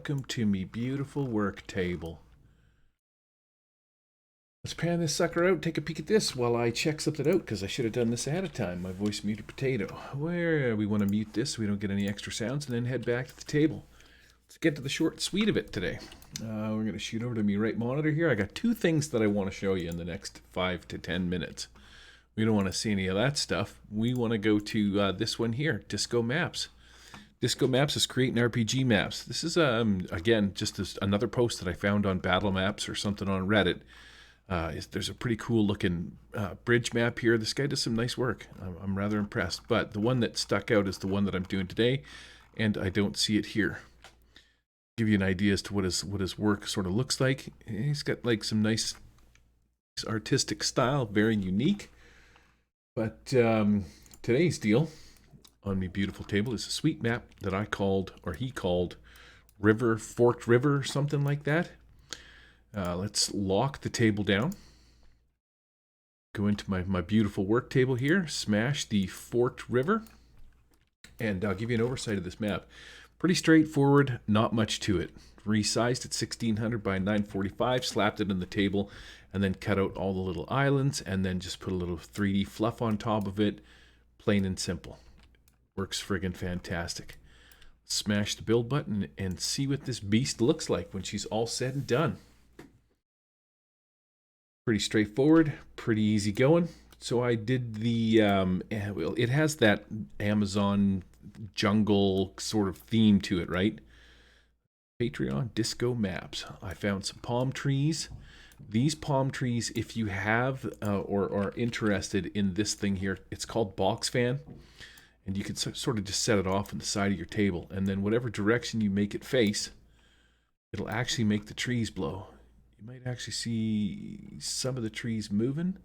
welcome to me beautiful work table. Let's pan this sucker out, take a peek at this while I check something out, because I should have done this ahead of time. My voice muted potato. Where we want to mute this so we don't get any extra sounds, and then head back to the table. Let's get to the short and sweet of it today. We're going to shoot over to me right monitor here. I got two things that I want to show you in the next 5 to 10 minutes. We don't want to see any of that stuff. We want to go to this one here, Disco Maps. Disco Maps is creating RPG maps. This is, again, just another post that I found on Battlemaps or something on Reddit. There's a pretty cool looking bridge map here. This guy does some nice work. I'm rather impressed. But the one that stuck out is the one that I'm doing today, and I don't see it here. Give you an idea as to what his work sort of looks like. He's got like some nice artistic style, very unique. But today's deal on me beautiful table is a sweet map that I called, or he called, Forked River, something like that. Let's lock the table down. Go into my beautiful work table here, smash the Forked River, and I'll give you an oversight of this map. Pretty straightforward, not much to it. Resized at 1600 by 945, slapped it on the table, and then cut out all the little islands, and then just put a little 3D fluff on top of it. Plain and simple. Works friggin' fantastic. Smash the build button and see what this beast looks like when she's all said and done. Pretty straightforward, pretty easy going. So I did the, well, it has that Amazon jungle sort of theme to it, right? Patreon Disco Maps. I found some palm trees. These palm trees, if you have or are interested in this thing here, it's called Box Fan. And you can sort of just set it off on the side of your table. And then whatever direction you make it face, it'll actually make the trees blow. You might actually see some of the trees moving.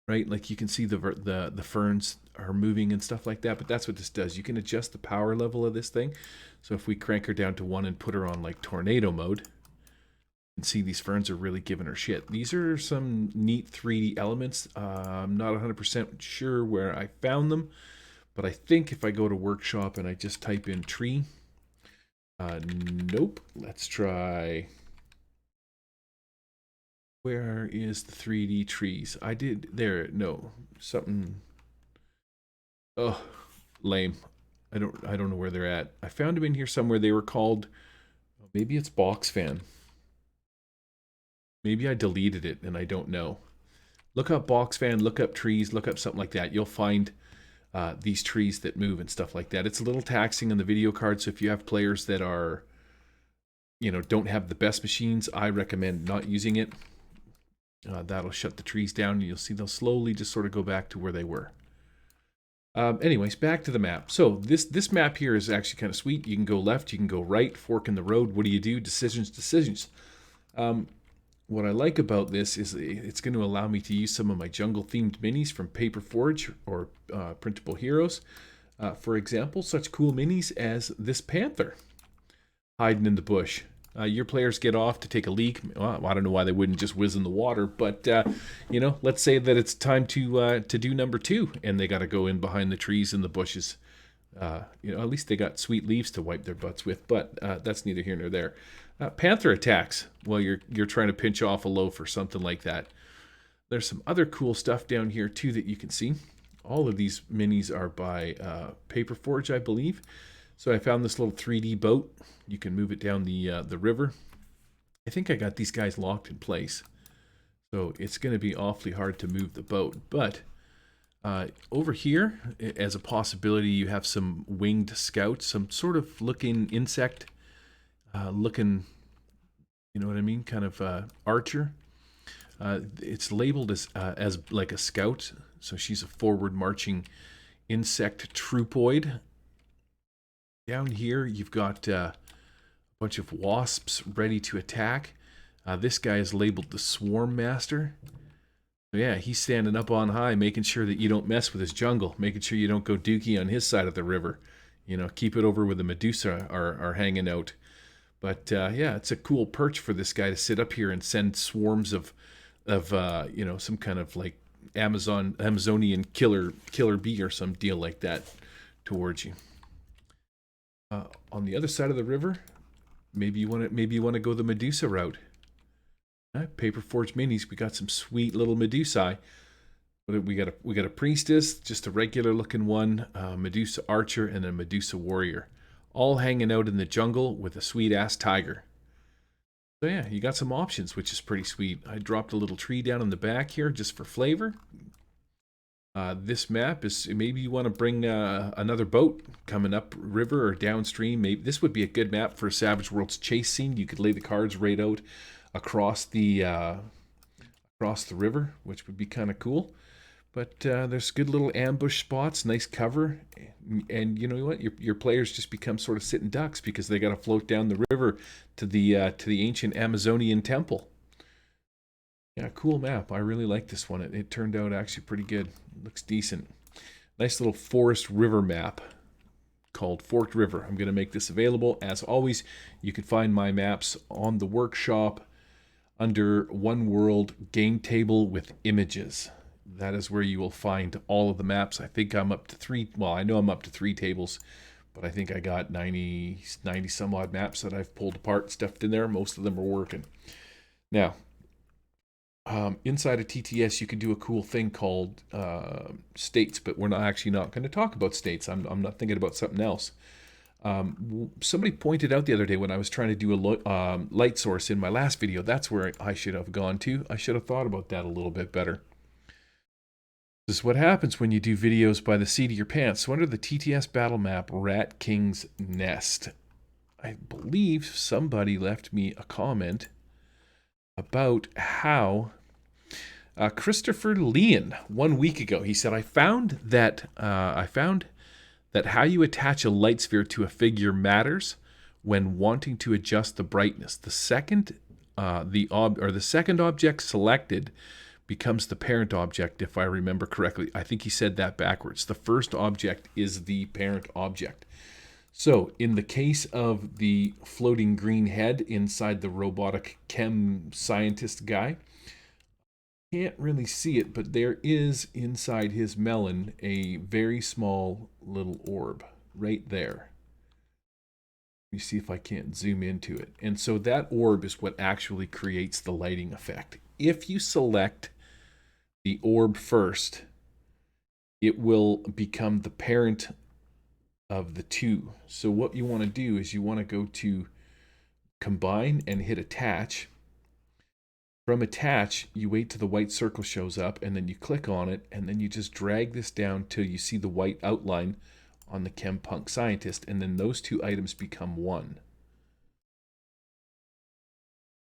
Right? Like you can see the ferns are moving and stuff like that. But that's what this does. You can adjust the power level of this thing. So if we crank her down to 1 and put her on like tornado mode, you can see these ferns are really giving her shit. These are some neat 3D elements. I'm not 100% sure where I found them, but I think if I go to workshop and I just type in tree, nope. Let's try. Where is the 3D trees? I did there. No, something. Oh, lame. I don't know where they're at. I found them in here somewhere. They were called. Maybe it's Box Fan. Maybe I deleted it and I don't know. Look up Box Fan, look up trees, look up something like that. You'll find these trees that move and stuff like that. It's a little taxing on the video card, so if you have players that are, don't have the best machines, I recommend not using it. That'll shut the trees down, and you'll see they'll slowly just sort of go back to where they were. Anyways, back to the map. So this map here is actually kind of sweet. You can go left, you can go right, fork in the road. What do you do? Decisions. What I like about this is it's going to allow me to use some of my jungle-themed minis from Paper Forge or Printable Heroes. For example, such cool minis as this panther hiding in the bush. Your players get off to take a leak. Well, I don't know why they wouldn't just whiz in the water, but let's say that it's time to do number 2, and they got to go in behind the trees and the bushes. At least they got sweet leaves to wipe their butts with, but that's neither here nor there. Panther attacks while you're trying to pinch off a loaf or something like that. There's some other cool stuff down here too that you can see. All of these minis are by Paper Forge, I believe. So I found this little 3D boat. You can move it down the river. I think I got these guys locked in place, so it's going to be awfully hard to move the boat. But over here, as a possibility, you have some winged scouts, some sort of looking insect. Looking, you know what I mean, kind of archer. It's labeled as like a scout, so she's a forward marching insect troopoid. Down here you've got a bunch of wasps ready to attack. This guy is labeled the Swarm Master. So yeah, he's standing up on high, making sure that you don't mess with his jungle, making sure you don't go dookie on his side of the river. Keep it over where the Medusa are hanging out. But yeah, it's a cool perch for this guy to sit up here and send swarms of some kind of like Amazonian killer bee or some deal like that towards you. On the other side of the river, maybe you want to go the Medusa route. Paper Forge Minis, we got some sweet little Medusae. We got a Priestess, just a regular looking one, Medusa Archer, and a Medusa Warrior, all hanging out in the jungle with a sweet ass tiger. So yeah, you got some options, which is pretty sweet. I dropped a little tree down in the back here just for flavor. This map is, maybe you want to bring another boat coming up river or downstream. Maybe this would be a good map for a Savage Worlds chase scene. You could lay the cards right out across the river, which would be kind of cool. But there's good little ambush spots, nice cover, and you know what? Your players just become sort of sitting ducks because they got to float down the river to the ancient Amazonian temple. Yeah, cool map. I really like this one. It turned out actually pretty good. Looks decent. Nice little forest river map called Forked River. I'm going to make this available. As always, you can find my maps on the workshop under One World Game Table with Images. That is where you will find all of the maps. I think I'm up to 3. Well, I know I'm up to 3 tables, but I think I got 90 some odd maps that I've pulled apart and stuffed in there. Most of them are working. Now, inside of TTS, you can do a cool thing called states, but we're not going to talk about states. I'm not thinking about something else. Somebody pointed out the other day when I was trying to do a light source in my last video, that's where I should have gone to. I should have thought about that a little bit better. This is what happens when you do videos by the seat of your pants. So under the TTS Battlemap, Rat King's Nest, I believe somebody left me a comment about how Christopher Leon 1 week ago, he said, I found that how you attach a light sphere to a figure matters when wanting to adjust the brightness. The second object selected becomes the parent object, if I remember correctly. I think he said that backwards. The first object is the parent object. So in the case of the floating green head inside the robotic chem scientist guy, can't really see it, but there is inside his melon a very small little orb right there. Let me see if I can't zoom into it. And so that orb is what actually creates the lighting effect. If you select the orb first, it will become the parent of the two. So what you want to do is you want to go to combine and hit attach. From attach, you wait till the white circle shows up, and then you click on it, and then you just drag this down till you see the white outline on the Chem Punk Scientist, and then those two items become one.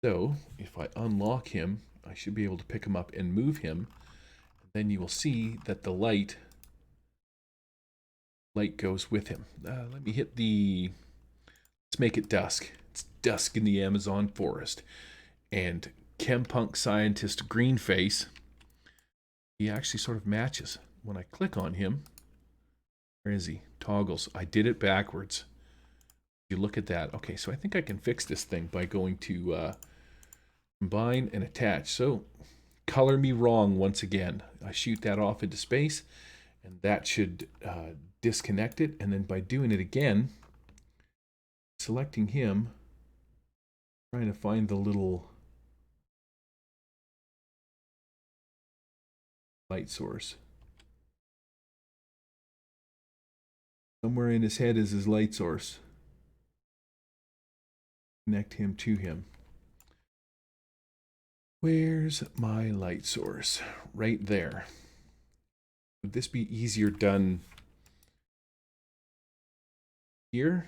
So if I unlock him, I should be able to pick him up and move him. Then you will see that the light goes with him. Let me hit let's make it dusk. It's dusk in the Amazon forest. And Chem Punk Scientist Greenface, he actually sort of matches. When I click on him, where is he? Toggles. I did it backwards. You look at that. Okay, so I think I can fix this thing by going to combine and attach. So color me wrong once again. I shoot that off into space, and that should disconnect it. And then by doing it again, selecting him, trying to find the little light source. Somewhere in his head is his light source. Connect him to him. Where's my light source? Right there. Would this be easier done here?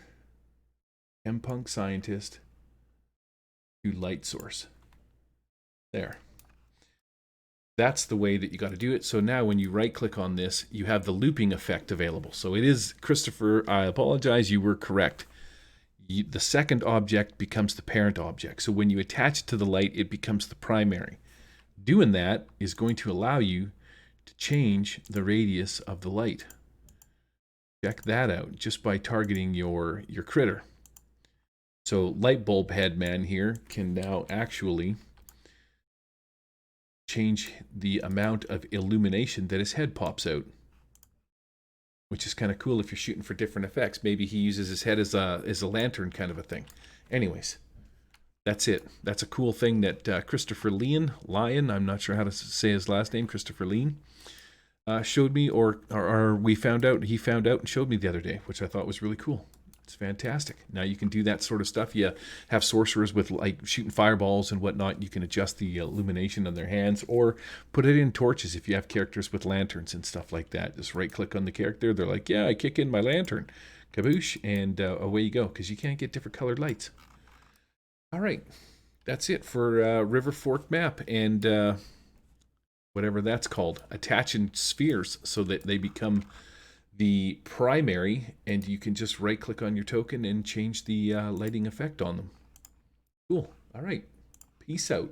Chem Punk Scientist to light source. There. That's the way that you got to do it. So now when you right click on this, you have the looping effect available. So it is, Christopher, I apologize, you were correct. The second object becomes the parent object. So when you attach it to the light, it becomes the primary. Doing that is going to allow you to change the radius of the light. Check that out just by targeting your critter. So light bulb head man here can now actually change the amount of illumination that his head pops out. which is kind of cool if you're shooting for different effects. Maybe he uses his head as a lantern kind of a thing. Anyways, that's it. That's a cool thing that Christopher Lyon, I'm not sure how to say his last name, Christopher Lyon, showed me, or he found out and showed me the other day, which I thought was really cool. It's fantastic. Now you can do that sort of stuff. You have sorcerers with like shooting fireballs and whatnot. You can adjust the illumination on their hands or put it in torches if you have characters with lanterns and stuff like that. Just right click on the character. They're like, yeah, I kick in my lantern. Kaboosh, and away you go, because you can't get different colored lights. All right. That's it for River Fork map and whatever that's called. Attaching spheres so that they become the primary, and you can just right click on your token and change the lighting effect on them. Cool. All right. Peace out.